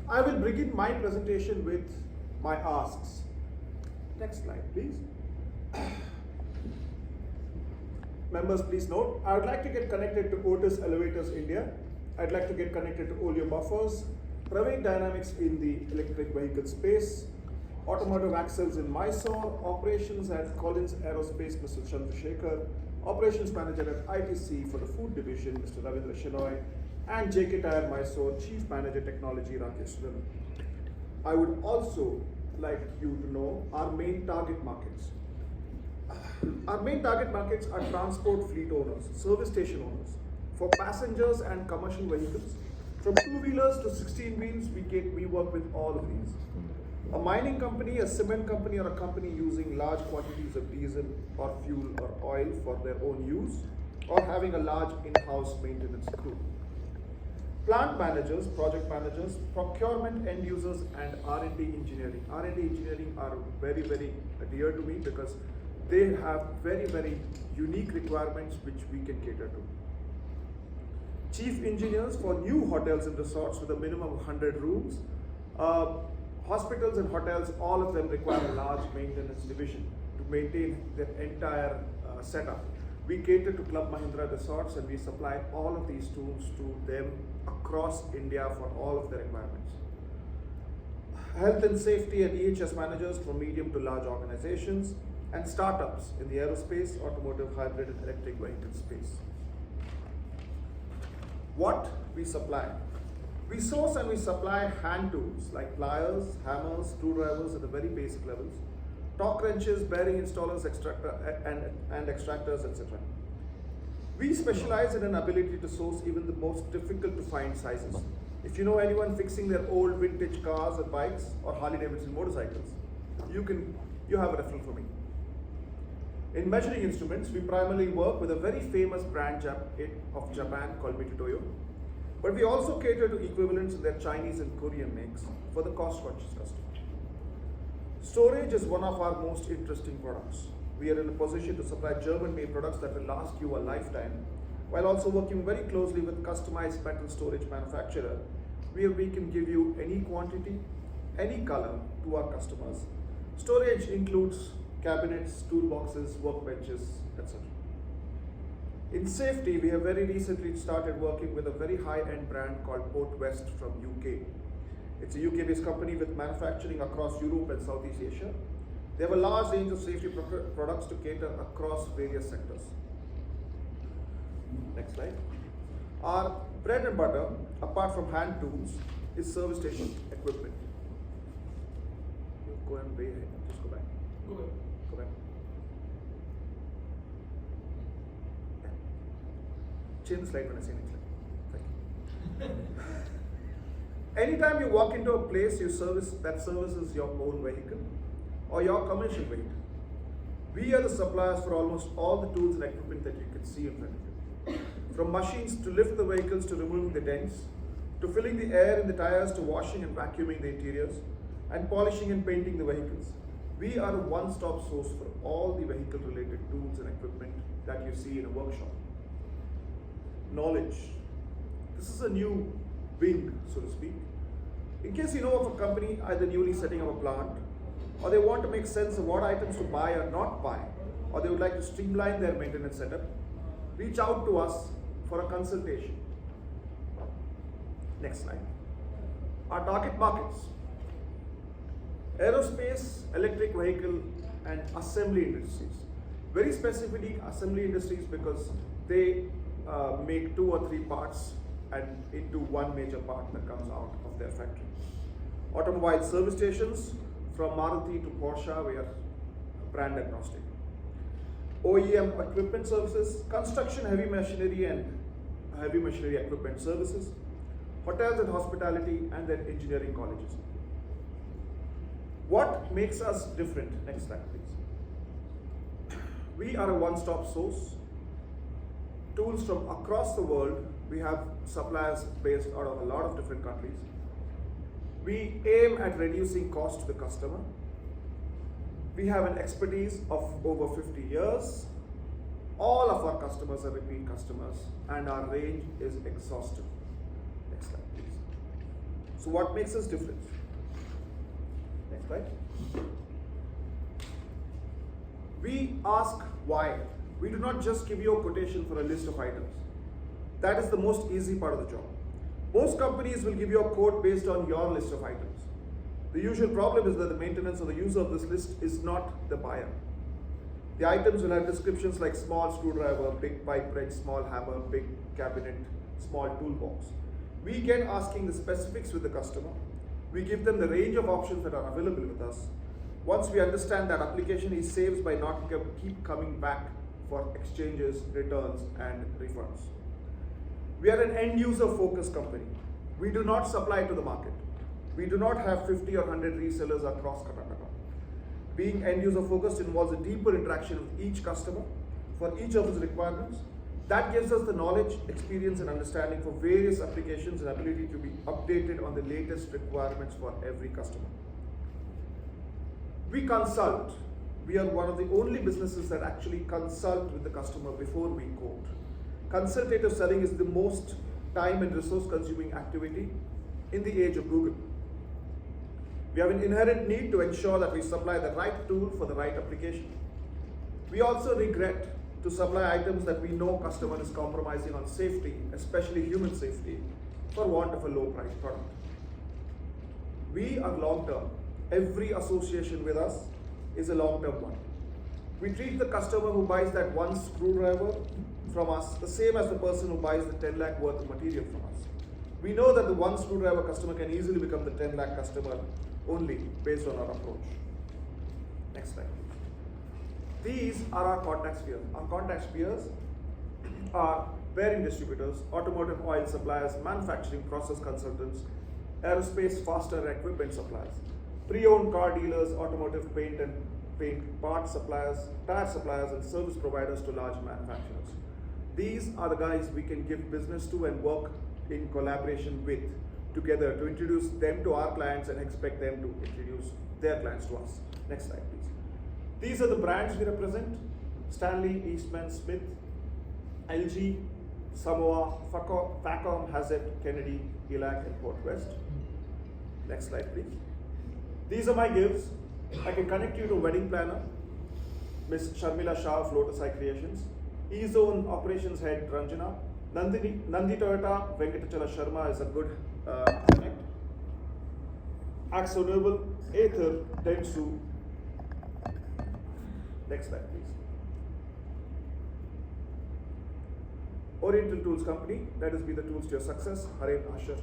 I will begin my presentation with my asks. Next slide, please. Members, please note, I would like to get connected to Otis Elevators India. I'd like to get connected to Olio Buffers, Praveen Dynamics in the electric vehicle space, Automotive Axles in Mysore, Operations at Collins Aerospace, Mr. Chandrasekhar, Operations Manager at ITC for the Food Division, Mr. Ravindra Shenoy, and JK Tire Mysore, Chief Manager Technology, Rakesh Sudan. I would also like you to know our main target markets. Our main target markets are transport fleet owners, service station owners, for passengers and commercial vehicles. From 2-wheelers to 16 wheels, we work with all of these. A mining company, a cement company, or a company using large quantities of diesel or fuel or oil for their own use, or having a large in-house maintenance crew. Plant managers, project managers, procurement end users, and R&D engineering. R&D engineering are very, very dear to me because they have very, very unique requirements which we can cater to. Chief engineers for new hotels and resorts with a minimum of 100 rooms. Hospitals and hotels, all of them require a large maintenance division to maintain their entire setup. We cater to Club Mahindra resorts and we supply all of these tools to them across India for all of their requirements. Health and safety and EHS managers from medium to large organizations, and startups in the aerospace, automotive, hybrid, and electric vehicle space. What we supply? We source and we supply hand tools like pliers, hammers, screwdrivers at the very basic levels, torque wrenches, bearing installers, and extractors, etc. We specialize in an ability to source even the most difficult to find sizes. If you know anyone fixing their old vintage cars or bikes or Harley Davidson motorcycles, you have a referral for me. In measuring instruments, we primarily work with a very famous brand of Japan called Mitutoyo, but we also cater to equivalents in their Chinese and Korean makes for the cost-conscious customer. Storage is one of our most interesting products. We are in a position to supply German-made products that will last you a lifetime, while also working very closely with customized metal storage manufacturer, where we can give you any quantity, any color to our customers. Storage includes cabinets, toolboxes, workbenches, etc. In safety, we have very recently started working with a very high-end brand called Port West from UK. It's a UK-based company with manufacturing across Europe and Southeast Asia. They have a large range of safety products to cater across various sectors. Next slide. Our bread and butter, apart from hand tools, is service station equipment. You go and way ahead. Just go back. Go back. Go back. Change the slide when I say next slide. Thank you. Anytime you walk into a place that services your own vehicle or your commercial vehicle, we are the suppliers for almost all the tools and equipment that you can see in front of you. From machines to lift the vehicles to removing the dents, to filling the air in the tires, to washing and vacuuming the interiors, and polishing and painting the vehicles. We are a one-stop source for all the vehicle-related tools and equipment that you see in a workshop. Knowledge. This is a new wing, so to speak. In case you know of a company either newly setting up a plant, or they want to make sense of what items to buy or not buy, or they would like to streamline their maintenance setup, reach out to us for a consultation. Next slide. Our target markets: aerospace, electric vehicle, and assembly industries. Very specifically assembly industries because they make 2 or 3 parts and into one major part that comes out of their factory. Automobile service stations, from Maruti to Porsche, we are brand agnostic. OEM equipment services, construction heavy machinery and heavy machinery equipment services, hotels and hospitality, and then engineering colleges. What makes us different? Next slide, please. We are a one-stop source. Tools from across the world. We have suppliers based out of a lot of different countries. We aim at reducing cost to the customer. We have an expertise of over 50 years. All of our customers are repeat customers and our range is exhaustive. Next slide, please. So what makes us different? Next slide. We ask why. We do not just give you a quotation for a list of items. That is the most easy part of the job. Most companies will give you a quote based on your list of items. The usual problem is that the maintenance or the user of this list is not the buyer. The items will have descriptions like small screwdriver, big pipe wrench, small hammer, big cabinet, small toolbox. We get asking the specifics with the customer. We give them the range of options that are available with us. Once we understand that application, he saves by not keep coming back for exchanges, returns, and refunds. We are an end user focused company. We do not supply to the market. We do not have 50 or 100 resellers across Karnataka. Being end user focused involves a deeper interaction with each customer for each of his requirements. That gives us the knowledge, experience, and understanding for various applications and ability to be updated on the latest requirements for every customer. We consult. We are one of the only businesses that actually consult with the customer before we quote. Consultative selling is the most time and resource consuming activity in the age of Google. We have an inherent need to ensure that we supply the right tool for the right application. We also regret to supply items that we know customer is compromising on safety, especially human safety, for want of a low price product. We are long term. Every association with us is a long term one. We treat the customer who buys that one screwdriver from us the same as the person who buys the 10 lakh worth of material from us. We know that the one screwdriver customer can easily become the 10 lakh customer only based on our approach. Next slide. These are our contact spheres. Our contact spheres are bearing distributors, automotive oil suppliers, manufacturing process consultants, aerospace fastener equipment suppliers, pre-owned car dealers, automotive paint and paint part suppliers, tire suppliers, and service providers to large manufacturers. These are the guys we can give business to and work in collaboration with together to introduce them to our clients and expect them to introduce their clients to us. Next slide, please. These are the brands we represent: Stanley, Eastman, Smith, LG, Samoa, Facom, Hazard, Kennedy, Elac, and Port West. Next slide, please. These are my gives. I can connect you to wedding planner, Miss Sharmila Shah of Lotus Eye Creations, E-Zone Operations Head Ranjana, Nandi Toyota, Venkatachala Sharma is a good connect. Axo Noble, Aether, Dentsu. Next slide, please. Oriental Tools Company, let us be the tools to your success. Haren Asher.